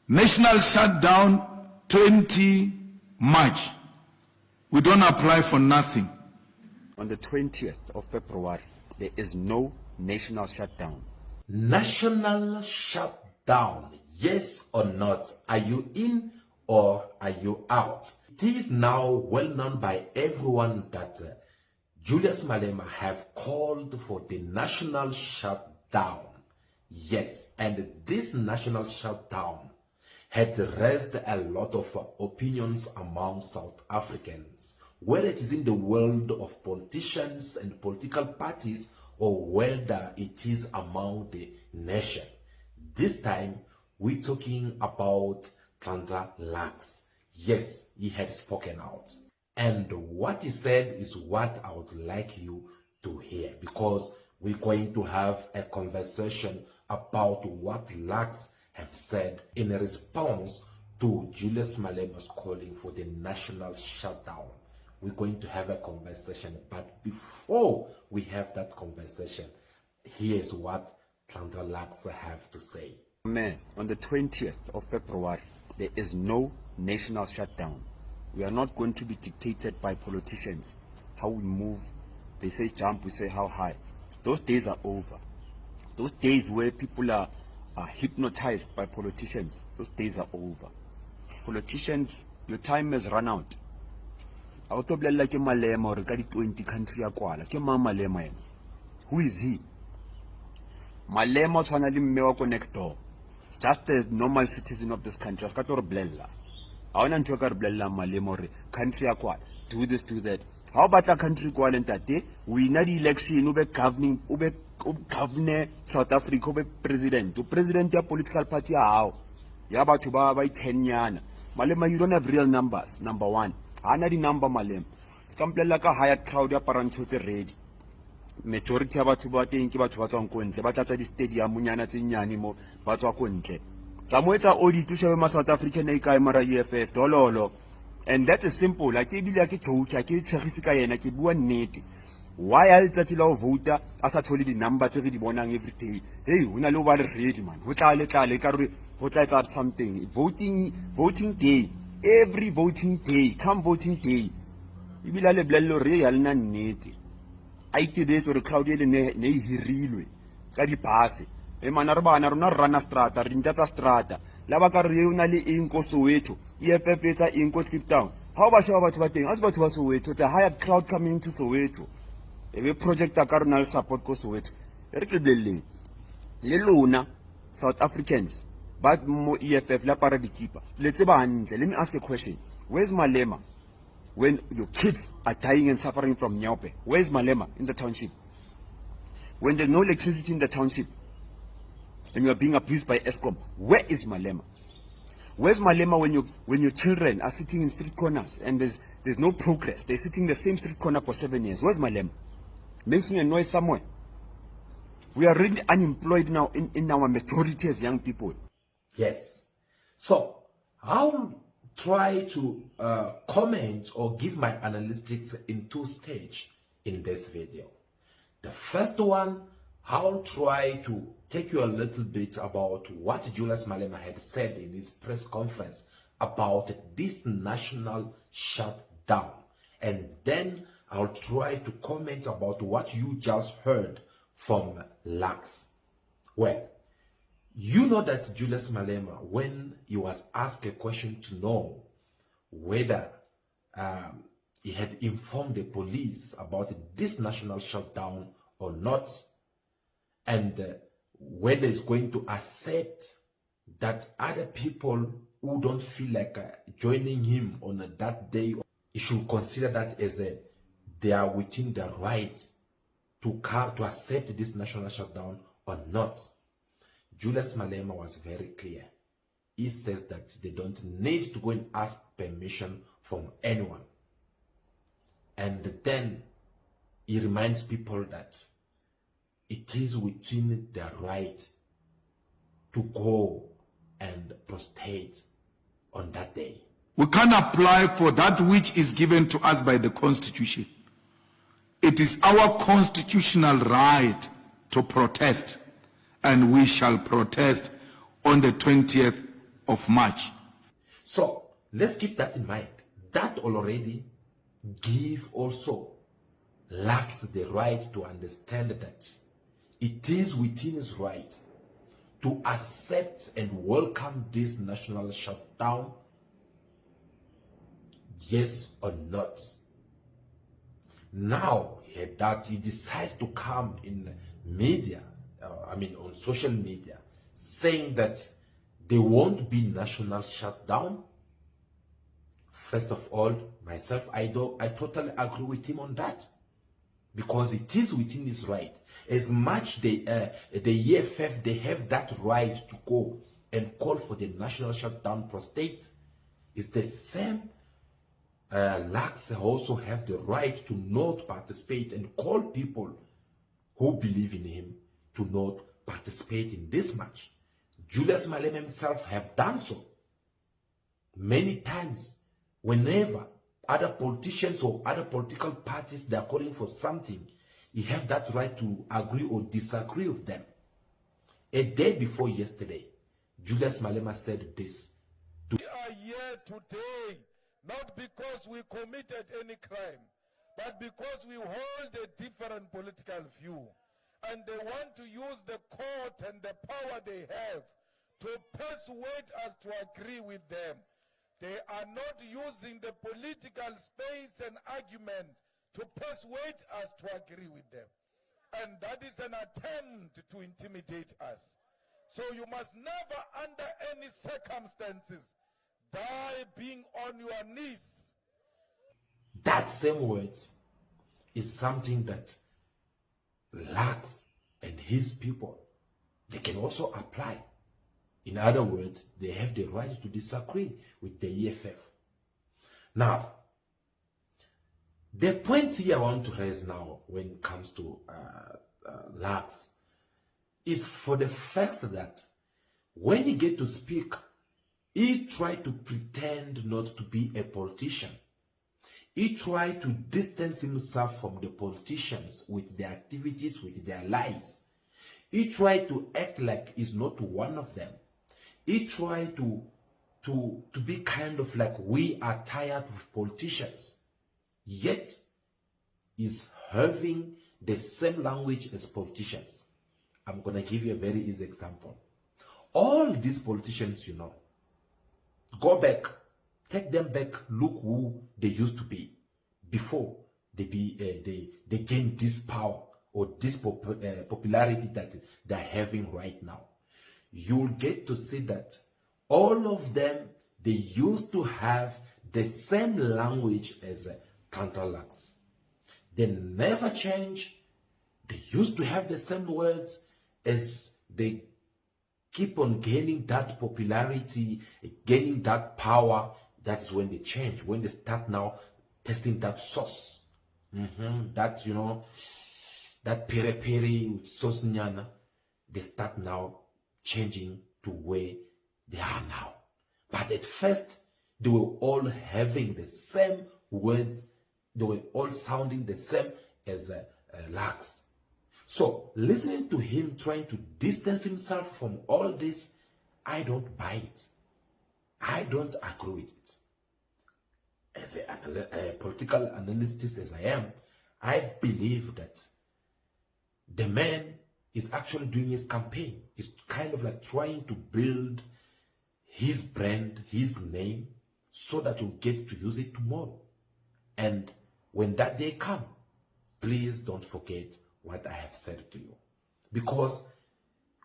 National shutdown 20 March. We don't apply for nothing. On the 20th of February, there is no national shutdown. National shutdown, yes or not? Are you in or are you out? It is now well known by everyone that Julius Malema have called for the national shutdown. Yes, and this national shutdown had raised a lot of opinions among South Africans, whether it is in the world of politicians and political parties or whether it is among the nation. This time, we're talking about Nhlanhla. Yes, he had spoken out. And what he said is what I would like you to hear, because we're going to have a conversation about what Lux have said in response to Julius Malema's calling for the national shutdown. We're going to have a conversation, but before we have that conversation, here's what Nhlanhla have to say. Man, on the 20th of February, there is no national shutdown. We are not going to be dictated by politicians. How we move, they say jump, we say how high. Those days are over. Those days where people are hypnotized by politicians, those days are over. Politicians, your time has run out. I want to be like MALEMA or 20 country akwala. Ke ma MALEMA. Who is he? MALEMA tshwana le mme wa ko next door. It's just a normal citizen of this country. Ska to re blella. I want to talk about MALEMA or country akwala. Do this, do that. How about a country kwala ntate? We need election ube governing governor South Africa ube president. To president ya political party how? Ya batho ba 10 yana. MALEMA, you don't have real numbers. Number one. Hana di number MALEMA. Sikamplela ka hired crowd ya parantshotse ready. Majority ya batho ba teng ke batho ba tswang ko ntle. Ba tlatsa di stadium nyana tse nyane mo ba tswa ko ntle. Samoetsa audit to shebe ma South African e kae mara UFF dololo. And that is simple. Like ebile ke joke ke tshegisi ka yena ke bua nnete. Why a letsatsi la ho vota a sa thole di number tse re di bonang every day? Hey, hona le ho ba le ready man. Ho tla le ka re ho tla etsa something. Voting day. Every voting day, come voting day. Ibila le blello re ya lena nnete. A itebetse re crowd ile ne hirilwe ka di bus. E mana re bana rona rana strata, re ntata strata. La ba ka re una le eng ko Soweto. EFF etsa eng ko Shutdown. How ba sheba batho ba teng? As batho ba Soweto, the hired crowd coming to Soweto. E be project ka rona le support ko Soweto. E re tlebeleng. Le lona South Africans. But more EFF la para di keeper. Let me ask a question. Where's MALEMA when your kids are dying and suffering from nyope? Where's MALEMA in the township? When there's no electricity in the township and you are being abused by Eskom, where is MALEMA? Where's MALEMA when your children are sitting in street corners and there's no progress? They're sitting in the same street corner for 7 years. Where's MALEMA? Making a noise somewhere. We are really unemployed now in our majority as young people. Yes. So, I'll try to comment or give my analytics in two stages in this video. The first one, I'll try to take you a little bit about what Julius Malema had said in his press conference about this national shutdown. And then I'll try to comment about what you just heard from Lux. Well, you know that Julius Malema, when he was asked a question to know whether he had informed the police about this national shutdown or not, and whether he's going to accept that other people who don't feel like joining him on that day, he should consider that as they are within the right to accept this national shutdown or not. Julius Malema was very clear. He says that they don't need to go and ask permission from anyone. And then he reminds people that it is within their right to go and prostrate on that day. We can't apply for that which is given to us by the Constitution. It is our constitutional right to protest, and we shall protest on the 20th of March. So let's keep that in mind. That already give also lacks the right to understand that it is within his right to accept and welcome this national shutdown, yes or not. Now that he decided to come in media, on social media, saying that there won't be national shutdown. First of all, myself, I totally agree with him on that, because it is within his right. As much the EFF, they have that right to go and call for the national shutdown per state. It's the same. LACS also have the right to not participate and call people who believe in him to not participate in this match. Julius MALEMA himself have done so many times. Whenever other politicians or other political parties they are calling for something, you have that right to agree or disagree with them. A day before yesterday, Julius MALEMA said this. We are here today not because we committed any crime, but because we hold a different political view. And they want to use the court and the power they have to persuade us to agree with them. They are not using the political space and argument to persuade us to agree with them. And that is an attempt to intimidate us. So you must never, under any circumstances, die being on your knees. That same words is something that LACS and his people, they can also apply. In other words, they have the right to disagree with the EFF. Now, the point here I want to raise now when it comes to LACS is for the fact that when he get to speak, he tried to pretend not to be a politician. He tried to distance himself from the politicians with their activities, with their lies. He tried to act like he's not one of them. He tried to be kind of like, we are tired of politicians. Yet, he's having the same language as politicians. I'm going to give you a very easy example. All these politicians, you know, go back, take them back, look who they used to be before they gain this power or this popularity that they're having right now. You'll get to see that all of them, they used to have the same language as counter-LACS. They never change. They used to have the same words. As they keep on gaining that popularity, gaining that power, that's when they change, when they start now testing that sauce. That, you know, that peri-peri with sauce Nhlanhla, they start now changing to where they are now. But at first, they were all having the same words. They were all sounding the same as LACS. So, listening to him trying to distance himself from all this, I don't buy it. I don't agree with it. As a political analyst as I am, I believe that the man is actually doing his campaign. He's kind of like trying to build his brand, his name, so that you'll get to use it tomorrow. And when that day comes, please don't forget what I have said to you. Because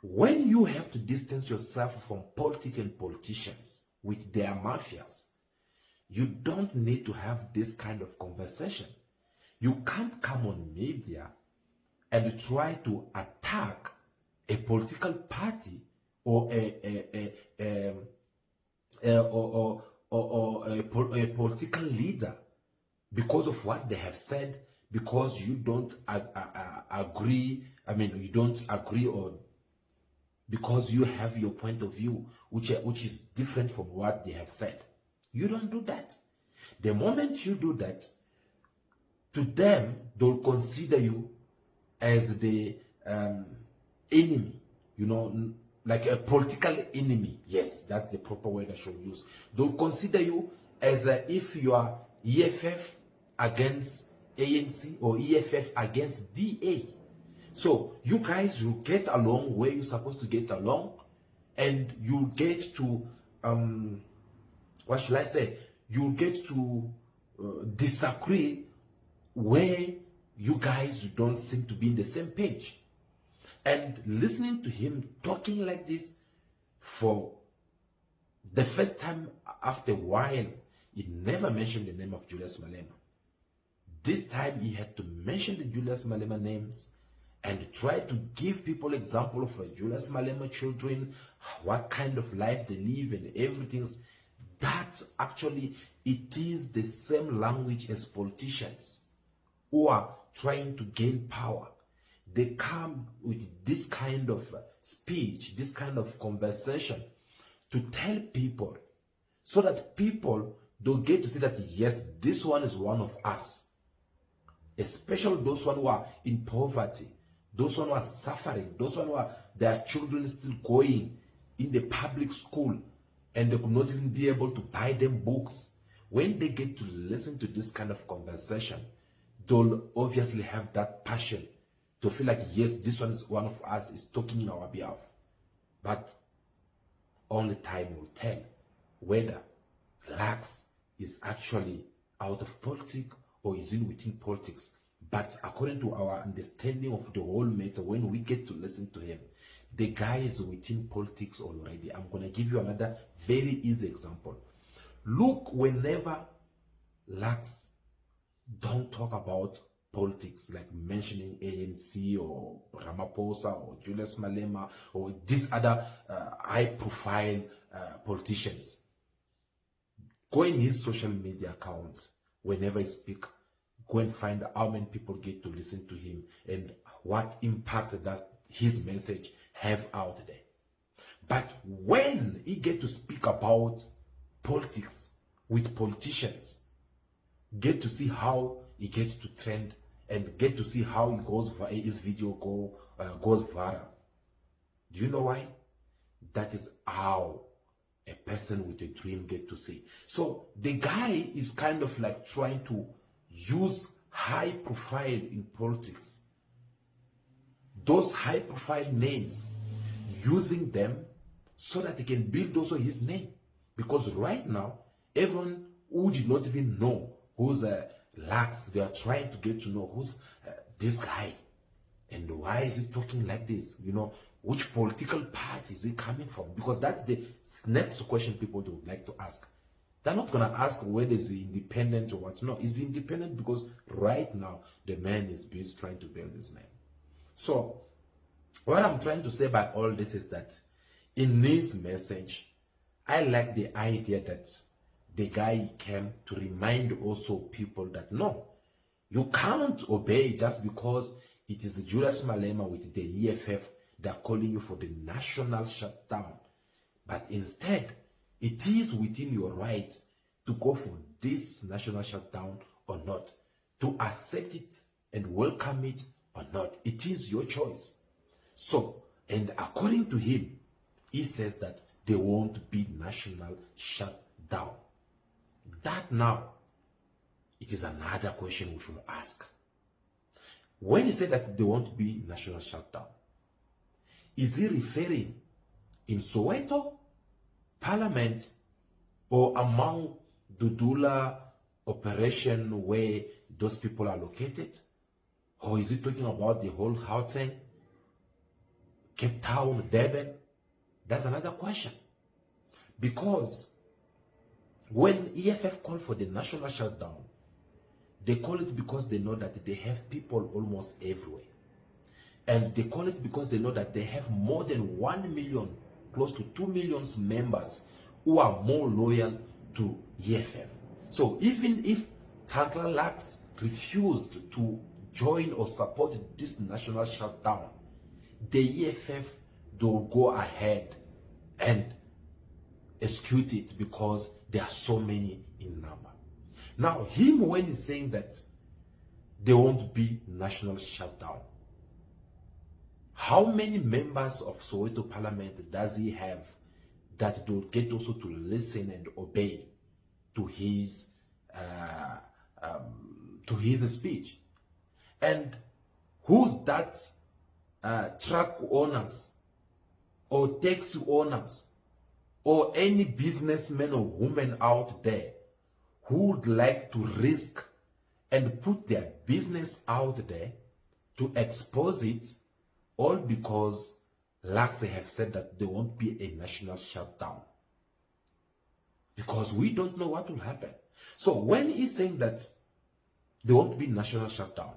when you have to distance yourself from politics and politicians with their mafias, you don't need to have this kind of conversation. You can't come on media and try to attack a political party or a political leader because of what they have said, because you don't agree, you don't agree, or because you have your point of view, which is different from what they have said. You don't do that. The moment you do that, to them, they'll consider you as the enemy, you know, like a political enemy. Yes, that's the proper word I should use. They'll consider you as if you are EFF against ANC or EFF against DA. So you guys will get along where you're supposed to get along, and you get to what should I say? You get to disagree where you guys don't seem to be in the same page. And listening to him talking like this for the first time after a while, he never mentioned the name of Julius Malema. This time he had to mention the Julius Malema names and try to give people example of Julius Malema children, what kind of life they live and everything. That actually, it is the same language as politicians who are trying to gain power. They come with this kind of speech, this kind of conversation to tell people, so that people don't get to see that, yes, this one is one of us. Especially those who are in poverty, those who are suffering, those who are, their children still going in the public school and they could not even be able to buy them books. When they get to listen to this kind of conversation, they'll obviously have that passion to feel like, yes, this one is one of us, is talking in our behalf. But only time will tell whether Lax is actually out of politics or is in within politics. But according to our understanding of the whole matter, when we get to listen to him, the guy is within politics already. I'm going to give you another very easy example. Look, whenever Lax don't talk about politics, like mentioning ANC or Ramaphosa or Julius Malema or these other high-profile politicians, go in his social media accounts whenever he speaks. Go and find out how many people get to listen to him and what impact does his message have out there. But when he get to speak about politics with politicians, get to see how he gets to trend and get to see how he goes, his video goes viral. Do you know why? That is how a person with a dream get to see. So the guy is kind of like trying to use high profile in politics, those high profile names, using them so that he can build also his name. Because right now, everyone who did not even know who's Lax, they are trying to get to know who's this guy and why is he talking like this, you know, which political party is he coming from? Because that's the next question people would like to ask. They're not going to ask whether he's independent or what. No, he's independent because right now the man is busy trying to build his name. So what I'm trying to say by all this is that in his message, I like the idea that the guy came to remind also people that no, you can't obey just because it is Julius Malema with the EFF that are calling you for the national shutdown. But instead, it is within your right to go for this national shutdown or not, to accept it and welcome it or not. It is your choice. So, and according to him, he says that there won't be national shutdown. That now, it is another question we should ask. When he said that there won't be national shutdown, is he referring in Soweto, Parliament, or among Dudula operation where those people are located? Or is he talking about the whole Gauteng, Cape Town, Durban? That's another question. Because when EFF called for the national shutdown, they call it because they know that they have people almost everywhere. And they call it because they know that they have more than 1 million, close to 2 million members who are more loyal to EFF. So even if Nhlanhla refused to join or support this national shutdown, the EFF will go ahead and execute it because there are so many in number. Now, him when he's saying that there won't be national shutdown, How many members of Soweto Parliament does he have that will get also to listen and obey to his speech? And who's that truck owners or taxi owners or any businessman or woman out there who would like to risk and put their business out there to expose it, all because Lax have said that there won't be a national shutdown? Because we don't know what will happen. So when he's saying that there won't be national shutdown,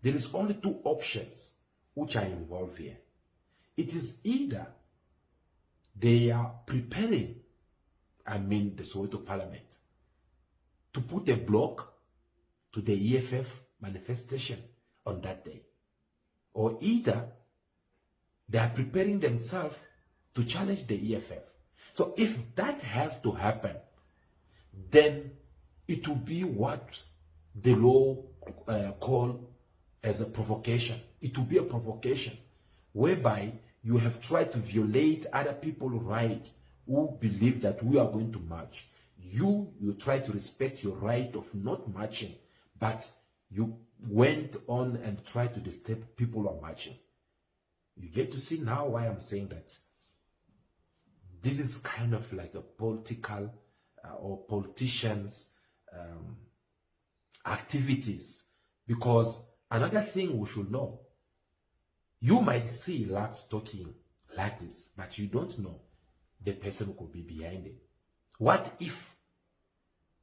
there is only two options which are involved here. It is either they are preparing, the Soweto Parliament, to put a block to the EFF manifestation on that day, or either they are preparing themselves to challenge the EFF. So if that has to happen, then it will be what the law call as a provocation. It will be a provocation whereby you have tried to violate other people's rights who believe that we are going to march. You try to respect your right of not marching, but you went on and tried to disturb people who are marching. You get to see now why I'm saying that this is kind of like a political or politicians' activities. Because another thing we should know, you might see Lax talking like this, but you don't know the person who could be behind it. What if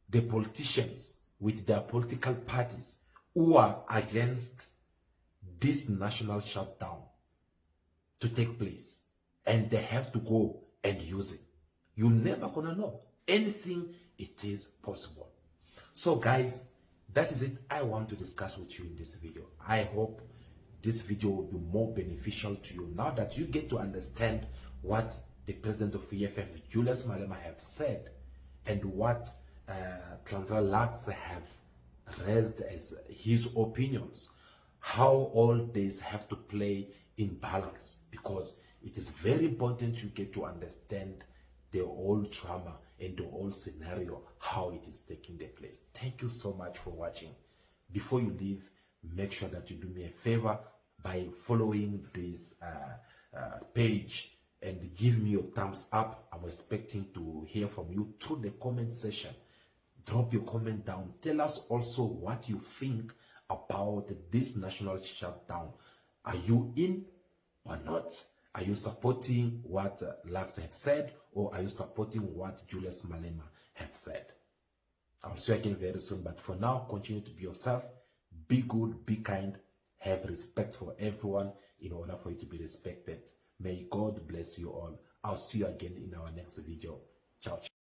the politicians with their political parties who are against this national shutdown to take place, and they have to go and use it? You're never gonna know. Anything, it is possible. So guys, that is it I want to discuss with you in this video. I hope this video will be more beneficial to you now that you get to understand what the president of EFF, Julius Malema, have said, and what Nhlanhla have raised as his opinions, how all this have to play in balance, because it is very important you get to understand the whole drama and the whole scenario, how it is taking the place. Thank you so much for watching. Before you leave, make sure that you do me a favor by following this page and give me your thumbs up. I'm expecting to hear from you through the comment section. Drop your comment down. Tell us also what you think about this national shutdown. Are you in or not? Are you supporting what Lax have said, or are you supporting what Julius Malema have said? I'll see you again very soon, but for now, continue to be yourself. Be good, be kind, have respect for everyone in order for you to be respected. May God bless you all. I'll see you again in our next video. Ciao.